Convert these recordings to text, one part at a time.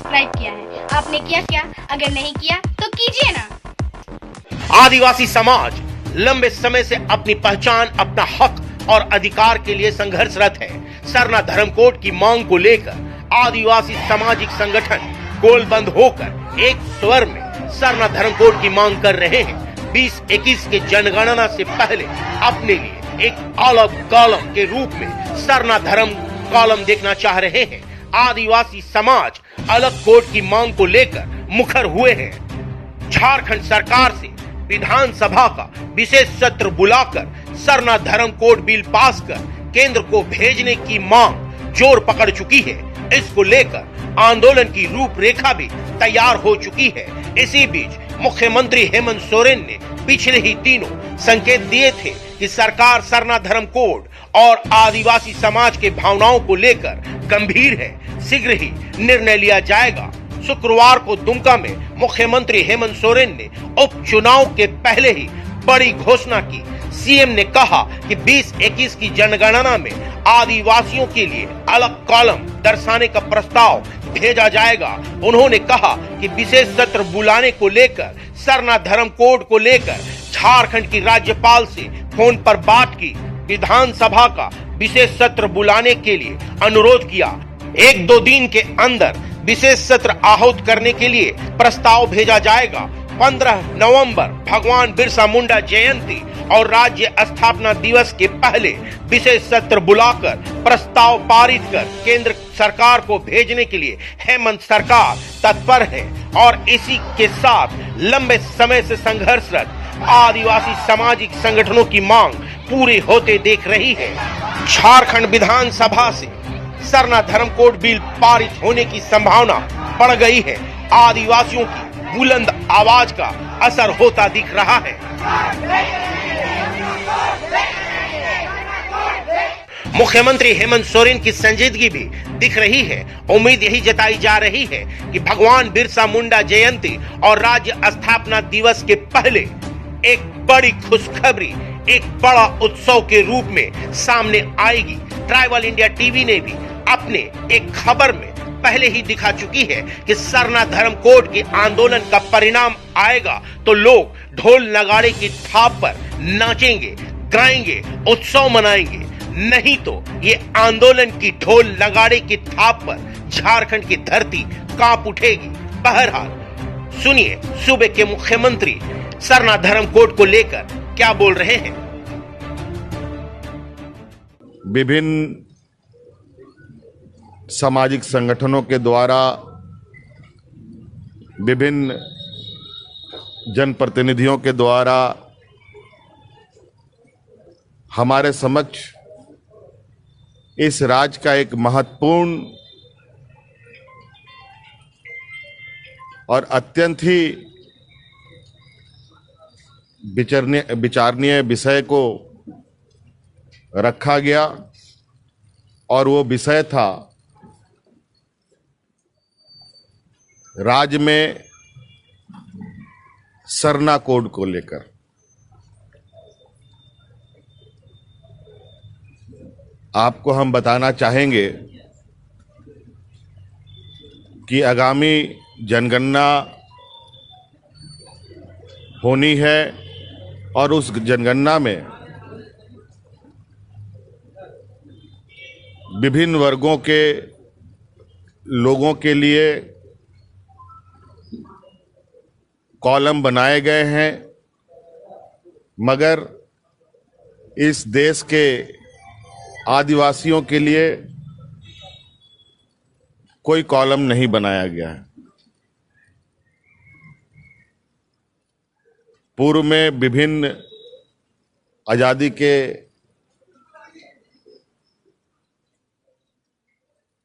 Subscribe किया है। आपने किया क्या? अगर नहीं किया तो कीजिए ना। आदिवासी समाज लंबे समय से अपनी पहचान, अपना हक और अधिकार के लिए संघर्षरत है। सरना धर्मकोड की मांग को लेकर आदिवासी सामाजिक संगठन गोलबंद होकर एक स्वर में सरना धर्मकोड की मांग कर रहे हैं। 2021 के जनगणना से पहले अपने लिए एक अलग कॉलम के रूप में सरना धर्म कॉलम देखना चाह रहे हैं। आदिवासी समाज अलग कोड की मांग को लेकर मुखर हुए हैं। झारखंड सरकार से विधानसभा का विशेष सत्र बुलाकर सरना धर्म कोड बिल पास कर केंद्र को भेजने की मांग जोर पकड़ चुकी है। इसको लेकर आंदोलन की रूपरेखा भी तैयार हो चुकी है। इसी बीच मुख्यमंत्री हेमंत सोरेन ने पिछले ही दिनों संकेत दिए थे कि सरकार सरना धर्म कोड और आदिवासी समाज के भावनाओं को लेकर गंभीर है, शीघ्र ही निर्णय लिया जाएगा। शुक्रवार को दुमका में मुख्यमंत्री हेमंत सोरेन ने उपचुनाव के पहले ही बड़ी घोषणा की। सीएम ने कहा कि 2021 की जनगणना में आदिवासियों के लिए अलग कॉलम दर्शाने का प्रस्ताव भेजा जाएगा। उन्होंने कहा कि विशेष सत्र बुलाने को लेकर सरना धर्म कोड को लेकर झारखंड की राज्यपाल से फोन पर बात की। विधानसभा का विशेष सत्र बुलाने के लिए अनुरोध किया। 1-2 दिन के अंदर विशेष सत्र आहूत करने के लिए प्रस्ताव भेजा जाएगा। 15 नवंबर भगवान बिरसा मुंडा जयंती और राज्य स्थापना दिवस के पहले विशेष सत्र बुलाकर प्रस्ताव पारित कर केंद्र सरकार को भेजने के लिए हेमंत सरकार तत्पर है। और इसी के साथ लंबे समय से संघर्षरत आदिवासी सामाजिक संगठनों की मांग पूरी होते देख रही है। झारखंड विधानसभा से सरना धर्म कोड बिल पारित होने की संभावना बढ़ गई है। आदिवासियों की बुलंद आवाज का असर होता दिख रहा है। मुख्यमंत्री हेमंत सोरेन की संजीदगी भी दिख रही है। उम्मीद यही जताई जा रही है कि भगवान बिरसा मुंडा जयंती और राज्य स्थापना दिवस के पहले एक बड़ी खुशखबरी, एक बड़ा उत्सव के रूप में सामने आएगी। ट्राइबल इंडिया टीवी ने भी अपने एक खबर में पहले ही दिखा चुकी है कि सरना धर्म कोड के आंदोलन का परिणाम आएगा तो लोग ढोल नगाड़े की थाप पर नाचेंगे, गाएंगे, उत्सव मनाएंगे। नहीं तो ये आंदोलन की ढोल नगाड़े की थाप पर झारखंड की धरती कांप उठेगी। बहरहाल सुनिए सूबे के मुख्यमंत्री सरना धर्म कोड को लेकर क्या बोल रहे हैं। विभिन्न सामाजिक संगठनों के द्वारा विभिन्न जनप्रतिनिधियों के द्वारा हमारे समक्ष इस राज्य का एक महत्वपूर्ण और अत्यंत ही विचारणीय विषय को रखा गया और वो विषय था राज्य में सरना कोड को लेकर। आपको हम बताना चाहेंगे कि आगामी जनगणना होनी है और उस जनगणना में विभिन्न वर्गों के लोगों के लिए कॉलम बनाए गए हैं, मगर इस देश के आदिवासियों के लिए कोई कॉलम नहीं बनाया गया है। पूर्व में विभिन्न आजादी के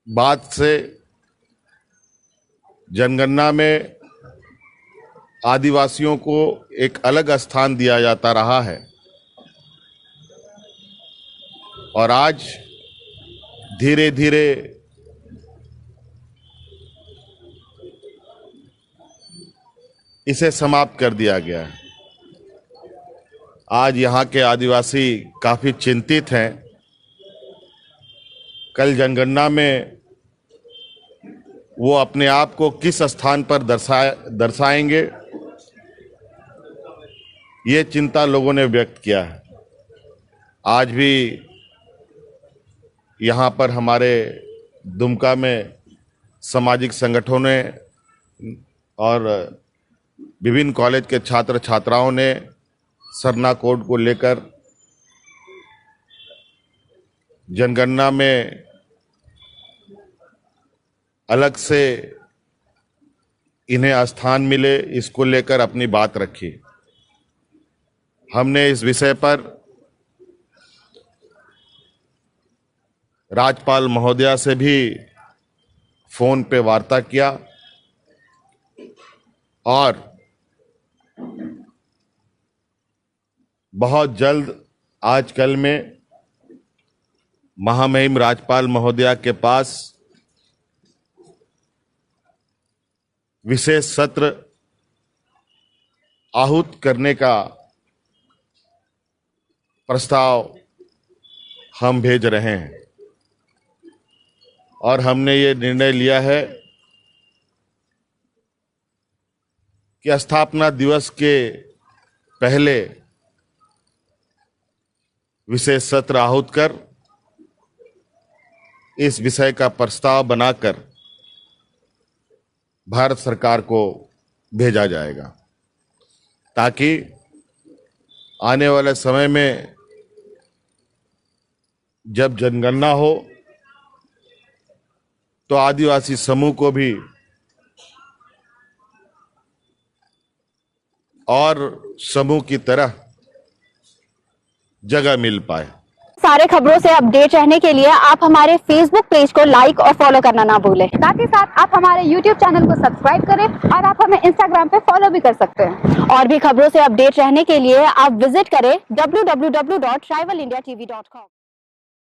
बाद से जनगणना में आदिवासियों को एक अलग स्थान दिया जाता रहा है और आज धीरे धीरे इसे समाप्त कर दिया गया है। आज यहाँ के आदिवासी काफी चिंतित हैं। कल जनगणना में वो अपने आप को किस स्थान पर दर्शाएंगे, ये चिंता लोगों ने व्यक्त किया है। आज भी यहाँ पर हमारे दुमका में सामाजिक संगठनों और विभिन्न कॉलेज के छात्र छात्राओं ने सरना कोड को लेकर जनगणना में अलग से इन्हें स्थान मिले, इसको लेकर अपनी बात रखी। हमने इस विषय पर राज्यपाल महोदया से भी फोन पे वार्ता किया और बहुत जल्द आजकल में महामहिम राज्यपाल महोदया के पास विशेष सत्र आहूत करने का प्रस्ताव हम भेज रहे हैं और हमने ये निर्णय लिया है कि स्थापना दिवस के पहले विशेष सत्र आहूत कर इस विषय का प्रस्ताव बनाकर भारत सरकार को भेजा जाएगा, ताकि आने वाले समय में जब जनगणना हो तो आदिवासी समूह को भी और समूह की तरह जगह मिल पाए। सारे खबरों से अपडेट रहने के लिए आप हमारे फेसबुक पेज को लाइक और फॉलो करना ना भूलें। साथ ही साथ आप हमारे यूट्यूब चैनल को सब्सक्राइब करें और आप हमें इंस्टाग्राम पे फॉलो भी कर सकते हैं। और भी खबरों से अपडेट रहने के लिए आप विजिट करें www.tribalindiatv.com।